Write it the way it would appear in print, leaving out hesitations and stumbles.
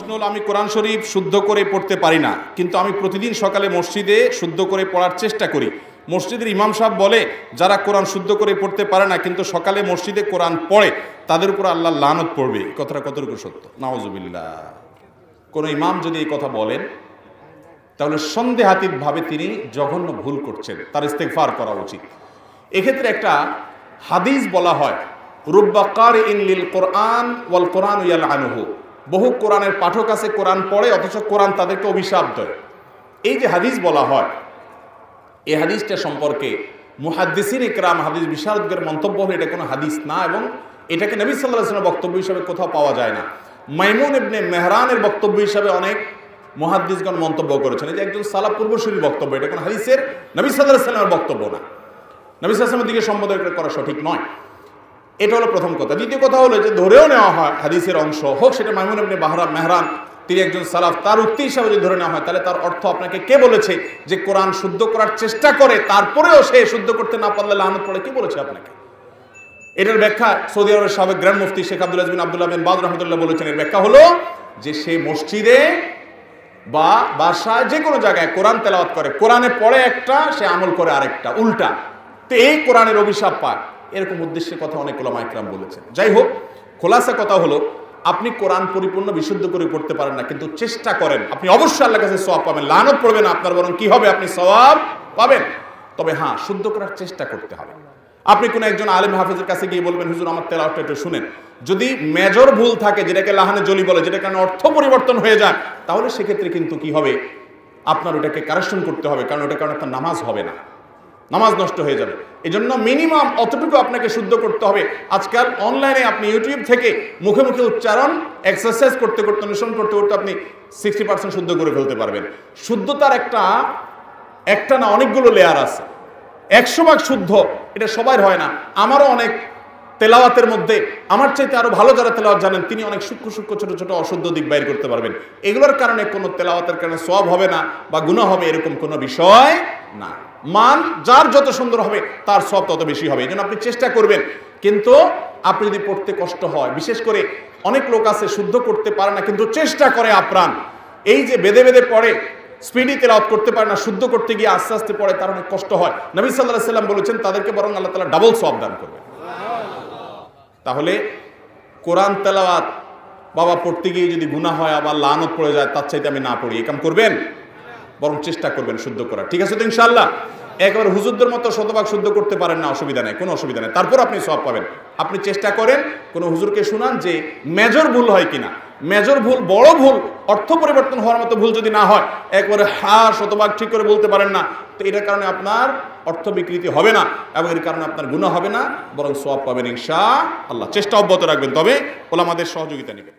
প্রশ্ন হলো, আমি কোরআন শরীফ শুদ্ধ করে পড়তে পারি না, কিন্তু আমি প্রতিদিন সকালে মসজিদে শুদ্ধ করে পড়ার চেষ্টা করি। মসজিদের ইমাম সাহেব বলে যারা কোরআন শুদ্ধ করে পড়তে পারে না কিন্তু সকালে মসজিদে কোরআন পড়ে তাদের উপর আল্লাহ লানত পড়বে। কথাটা কতটুকু সত্য? নাউজুবিল্লাহ। কোন ইমাম যদি এই কথা বলেন তাহলে সন্দেহাতীতভাবে তিনি জঘন্য ভুল করছেন, তার ইস্তেগফার করা উচিত। এক্ষেত্রে একটা হাদিস বলা হয়, রুব্বা কারিইন লিল কোরআন ওয়াল কোরআন ইয়ালআনুহু। বহু কোরআনের পাঠক আছে, কোরআন পড়ে অথচ কোরআন তাদেরকে অভিশাপ দেয়। এই যে হাদিস বলা হয়, এই হাদিসটা সম্পর্কে মুহাদ্দিসিন ইকরাম, হাদিস বিশারদদের মন্তব্য হলো এটা কোনো হাদিস না এবং এটাকে নবী সাল্লাল্লাহু আলাইহি ওয়াসাল্লামের বক্তব্য হিসেবে কোথাও পাওয়া যায় না। মাইমুন ইবনে মেহরানের বক্তব্য হিসেবে অনেক মুহাদ্দিসগণ মন্তব্য করেছেন। এই যে একজন সালাফ পূর্বসূরির বক্তব্য, এটা কোনো হাদিসের নবী সাল্লাল্লাহু আলাইহি ওয়াসাল্লামের বক্তব্য না। নবী সাল্লাল্লাহু আলাইহি ওয়াসাল্লামের দিকে সম্বোধন করা সঠিক নয়। এটা হলো প্রথম কথা। দ্বিতীয় কথা হলো যে ধরেও নেওয়া হয় হাদিসের অংশ হোক, সেটা মাইমুন ইবনে মেহরান তিনি একজন সালাফ, তার উক্তি হিসাবে যদি ধরে নেওয়া হয় তাহলে তার অর্থ আপনাকে কে বলেছে যে কোরআন শুদ্ধ করার চেষ্টা করে তারপরেও সে শুদ্ধ করতে না পারলে লানত পড়ে? কি বলেছে আপনাকে? এটার ব্যাখ্যা সৌদি আরবের সাবেক গ্র্যান্ড মুফতি শেখ আব্দুল আজিজ বিন আব্দুল্লাহ বিন বাজ রাহমাতুল্লাহ বলেছেন। এর ব্যাখ্যা হলো যে সে মসজিদে বা বাসায় যে কোনো জায়গায় কোরআন তেলাওয়াত করে, কোরআনে পড়ে একটা, সে আমল করে আরেকটা, উল্টা, তো এই কোরআনের অভিশাপ পায়। এরকম উদ্দেশ্যের কথা অনেক উলামা ইকরাম বলেছেন। যাই হোক, খোলাসা কথা হলো, আপনি কোরআন পরিপূর্ণ বিশুদ্ধ করে পড়তে পারেন না কিন্তু চেষ্টা করেন, আপনি অবশ্যই আল্লাহর কাছে সওয়াব পাবেন। লানত পড়বে না আপনার, বরং কি হবে? আপনি সওয়াব পাবেন। তবে হ্যাঁ, শুদ্ধ করার চেষ্টা করতে হবে। আপনি কোনো একজন আলেম হাফেজের কাছে গিয়ে বলবেন, হুজুর আমার তেলাওয়াতটা একটু শুনেন। যদি মেজর ভুল থাকে, যেটাকে লাহানে জলি বলে, যেটা কারণে অর্থ পরিবর্তন হয়ে যায়, তাহলে সেক্ষেত্রে কিন্তু কি হবে? আপনার ওটাকে কারেকশন করতে হবে, কারণ ওটার কারণে আপনার নামাজ হবে না, নামাজ নষ্ট হয়ে যাবে। এই জন্য মিনিমাম অতটুকু আপনাকে শুদ্ধ করতে হবে। আজকাল অনলাইনে আপনি ইউটিউব থেকে মুখে মুখে উচ্চারণ এক্সারসাইজ করতে করতে, অনুসরণ করতে করতে আপনি 60% শুদ্ধ করে ফেলতে পারবেন। শুদ্ধতার একটা না অনেকগুলো লেয়ার আছে। 100% শুদ্ধ এটা সবার হয় না। আমারও অনেক তেলাওয়াতের মধ্যে আমার চাইতে আরো ভালো যারা তেলাওয়াত জানেন তিনি অনেক সূক্ষ্ম সূক্ষ্ম ছোট ছোট অশুদ্ধ দিক বাইর করতে পারবেন। এগুলোর কারণে কোনো তেলাওয়াতের কারণে সওয়াব হবে না বা গুনাহ হবে এরকম কোনো বিষয় না। মান যার যত সুন্দর হবে তার সওয়াব তত বেশি হবে। এই জন্য আপনি চেষ্টা করবেন। কিন্তু আপনি যদি পড়তে কষ্ট হয়, বিশেষ করে অনেক লোক আছে শুদ্ধ করতে পারে না কিন্তু চেষ্টা করে আপ্রাণ, এই যে বেঁধে বেঁধে পড়ে, স্পিডি তেলাওয়াত করতে পারে না, শুদ্ধ করতে গিয়ে আস্তে আস্তে পড়ে, তার অনেক কষ্ট হয়। নবী সাল্লাল্লাহু আলাইহি ওয়াসাল্লাম বলেছেন তাদেরকে বরং আল্লাহ তাআলা ডাবল সওয়াব দান করবে। তাহলে কোরআন তেলাওয়াত বাবা পড়তে গিয়ে যদি গুনাহ হয় আবার লানত পড়ে যায়, তার চাইতে আমি না পড়ি, এই কাম করবেন? বরং চেষ্টা করবেন শুদ্ধ করা। ঠিক আছে তো ইনশাআল্লাহ? একবার হুজুরদের মতো শতভাগ শুদ্ধ করতে পারেন না, অসুবিধা নেই, কোনো অসুবিধা নেই, তারপর আপনি সওয়াব পাবেন। আপনি চেষ্টা করেন, কোনো হুজুরকে শুনান যে মেজর ভুল হয় কিনা। মেজর ভুল, বড় ভুল, অর্থ পরিবর্তন হওয়ার মতো ভুল যদি না হয়, একবারে শতভাগ ঠিক করে বলতে পারেন না, তো এটার কারণে আপনার অর্থ বিকৃতি হবে না এবং এর কারণে আপনার গুনাহ হবে না, বরং সওয়াব পাবেন ইনশাআল্লাহ। চেষ্টা অব্যাহত রাখবেন, তবে ওলামাদের সহযোগিতা নেবেন।